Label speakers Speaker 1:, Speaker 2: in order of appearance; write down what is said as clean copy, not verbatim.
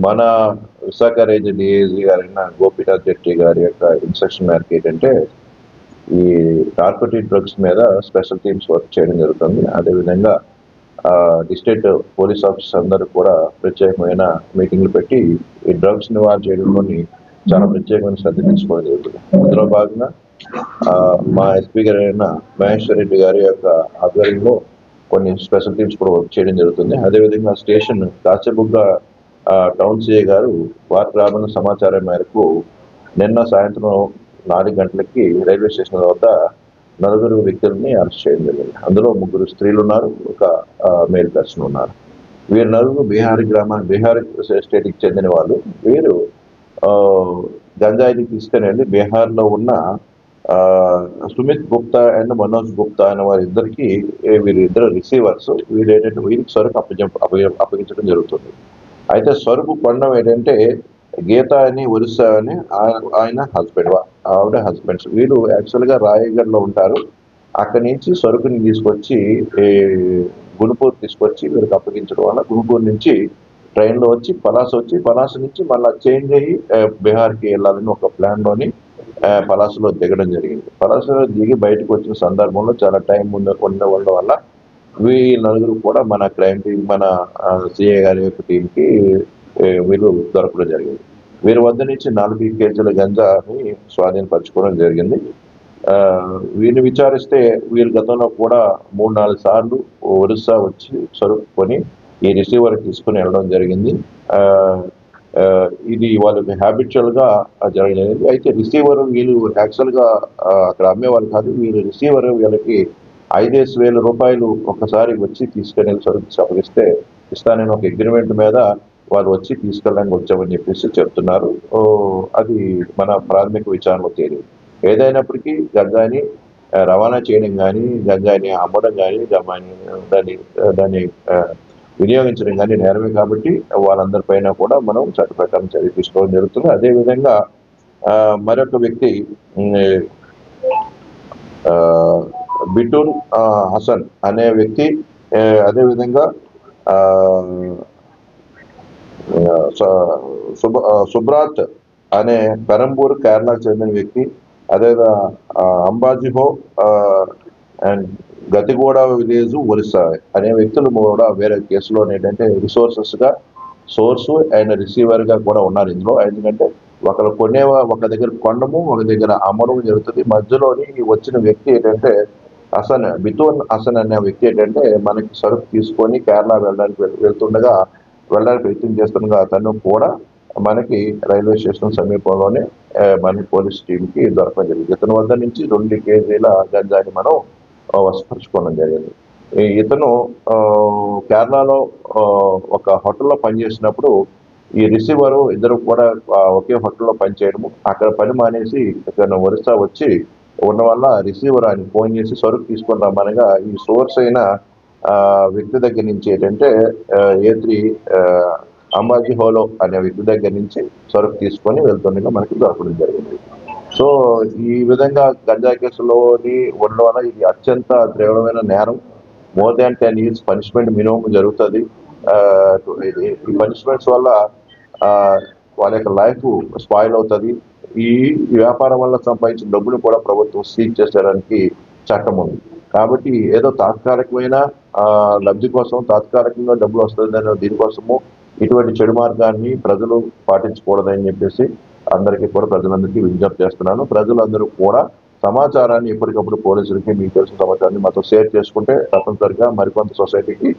Speaker 1: మన Visakha range DIG గారైన గోపీనాథ్ జెట్టి గారి యొక్క ఇన్స్ట్రక్షన్ మేరకు ఏంటంటే ఈ నార్కోటిక్ డ్రగ్స్ మీద స్పెషల్ టీమ్స్ వర్క్ చేయడం జరుగుతుంది. అదేవిధంగా డిస్ట్రిక్ట్ పోలీస్ ఆఫీసర్స్ అందరూ కూడా ప్రత్యేకమైన మీటింగ్లు పెట్టి ఈ డ్రగ్స్ నివారణ చేయడంలోని చాలా ప్రత్యేకమైన శ్రద్ధ తీసుకోవడం జరుగుతుంది. అందులో భాగంగా మా ఎస్పీ గారైన మహేశ్వర్ రెడ్డి గారి యొక్క ఆధ్వర్యంలో కొన్ని స్పెషల్ టీమ్స్ కూడా వర్క్ చేయడం జరుగుతుంది. అదేవిధంగా స్టేషన్ కాసేపుగా టౌన్ సిఐ గారు వారికి రాబడిన సమాచారం మేరకు నిన్న సాయంత్రం 4 గంటలకి రైల్వే స్టేషన్ వద్ద 4 వ్యక్తులని అరెస్ట్ చేయడం జరిగింది. అందులో 3 స్త్రీలు ఉన్నారు, ఒక మేల్ పర్సన్ ఉన్నారు. వీరు 4 బీహార్ స్టేట్కి చెందిన వాళ్ళు. వీరు గంజాయిని తీసుకుని వెళ్ళి బీహార్లో ఉన్న సుమిత్ గుప్తా అండ్ మనోజ్ గుప్తా అనే వారిద్దరికి వీరిద్దరు రిసీవర్స్. వీరికి సరుకు అప్పగించడం జరుగుతుంది. అయితే సరుకు కొనడం ఏంటంటే గీత అని ఒరిస్సా అని ఆయన ఆవిడ హస్బెండ్స్. వీళ్ళు యాక్చువల్గా రాయగఢ్లో ఉంటారు. అక్కడి నుంచి సరుకుని తీసుకొచ్చి గుంటూరు తీసుకొచ్చి వీరికి అప్పగించడం వల్ల గుంటూరు నుంచి ట్రైన్లో వచ్చి పలాస నుంచి మళ్ళీ చేంజ్ అయ్యి బీహార్కి వెళ్ళాలని ఒక ప్లాన్లోని పలాసలో దిగడం జరిగింది. పలాసలో దిగి బయటకు వచ్చిన సందర్భంలో చాలా టైం ఉండడం వల్ల వీళ్ళ కూడా మన క్రైమ్ టీం, మన సిఐ గారి యొక్క టీంకి వీళ్ళు దొరకడం జరిగింది. వీరి వద్ద నుంచి 4 కేజీల గంజాని స్వాధీనపరచుకోవడం జరిగింది. వీరిని విచారిస్తే వీరు గతంలో కూడా 3-4 సార్లు ఒరిస్సా వచ్చి సరుకు కొని ఈ రిసీవర్ తీసుకుని వెళ్ళడం జరిగింది. ఇది వాళ్ళకి హ్యాబిచువల్ గా జరగలేదు. అయితే రిసీవర్ వీళ్ళు యాక్చువల్గా అక్కడ అమ్మేవాళ్ళు కాదు. వీళ్ళు రిసీవర్ వీళ్ళకి 5,000 రూపాయలు ఒకసారి వచ్చి తీసుకుని సరుకు అప్పగిస్తే ఇస్తానని ఒక అగ్రిమెంట్ మీద వాళ్ళు వచ్చి తీసుకెళ్ళడానికి వచ్చామని చెప్పేసి చెప్తున్నారు. అది మన ప్రాథమిక విచారణలో తేలింది. ఏదైనప్పటికీ గంజాయిని రవాణా చేయడం కానీ, గంజాయిని అమ్మడం కానీ, దాన్ని వినియోగించడం కానీ నేరమే. కాబట్టి వాళ్ళందరిపైన కూడా మనం చట్ట ప్రకారం చర్య తీసుకోవడం జరుగుతుంది. అదేవిధంగా మరొక వ్యక్తి బిటూన్ హసన్ అనే వ్యక్తి, అదేవిధంగా సుబ్రాత్ అనే పెరంబూర్ కేరళకు చెందిన వ్యక్తి, అదేవిధంగా అంబాజీహో అండ్ గతిగూడ విలేజ్ ఒరిస్సా అనే వ్యక్తులు కూడా వేరే కేసులో ఏంటంటే రిసోర్సెస్గా సోర్సు అండ్ రిసీవర్గా కూడా ఉన్నారు ఇందులో. ఎందుకంటే ఒక దగ్గర కొనడము, ఒక దగ్గర అమ్మడం జరుగుతుంది. మధ్యలోని వచ్చిన వ్యక్తి ఏంటంటే బితూన్ హసన్ అనే వ్యక్తి ఏంటంటే మనకి సరుకు తీసుకొని కేరళ వెళ్ళడానికి ప్రయత్నం చేస్తుండగా అతను కూడా మనకి రైల్వే స్టేషన్ సమీపంలోనే మన పోలీస్ టీంకి దొరకడం జరిగింది. ఇతని వద్ద నుంచి 2 కేజీల గంజాయిని మనం వశపరచుకోవడం జరిగింది. ఇతను కేరళలో ఒక హోటల్లో పనిచేసినప్పుడు ఈ రిసీవరు ఇద్దరు కూడా ఒకే హోటల్లో పనిచేయడము, అక్కడ పని మానేసి ఇతను ఒరిస్సా వచ్చి ఉండడం వల్ల రిసీవర్ ఆయన ఫోన్ చేసి సరుకు తీసుకొని రమ్మనగా ఈ సోర్స్ అయిన వ్యక్తి దగ్గర నుంచి ఏంటంటే A3 అంబాజీ హోలో అనే వ్యక్తి దగ్గర నుంచి సరుకు తీసుకొని వెళ్తుండగా మనకి దొరకడం జరిగింది. సో ఈ విధంగా గంజా కేసులోని ఉండడం వల్ల ఇది అత్యంత తీవ్రమైన నేరం. More than 10 years punishment minimum జరుగుతుంది. ఈ పనిష్మెంట్స్ వల్ల వాళ్ళ యొక్క లైఫ్ స్పాయిల్ అవుతుంది. ఈ వ్యాపారం వల్ల సంపాదించిన డబ్బులు కూడా ప్రభుత్వం సీజ్ చేసేయడానికి చట్టం ఉంది. కాబట్టి ఏదో తాత్కాలికమైన లబ్ధి కోసం తాత్కాలికంగా డబ్బులు వస్తుందనే దీనికోసము ఇటువంటి చెడు మార్గాన్ని ప్రజలు పాటించకూడదని చెప్పేసి ప్రజలందరికీ విజ్ఞప్తి చేస్తున్నాను. ప్రజలందరూ కూడా సమాచారాన్ని ఎప్పటికప్పుడు పోలీసులకి మీకు తెలిసిన సమాచారాన్ని మాతో షేర్ చేసుకుంటే తప్పనిసరిగా మరికొంత సొసైటీకి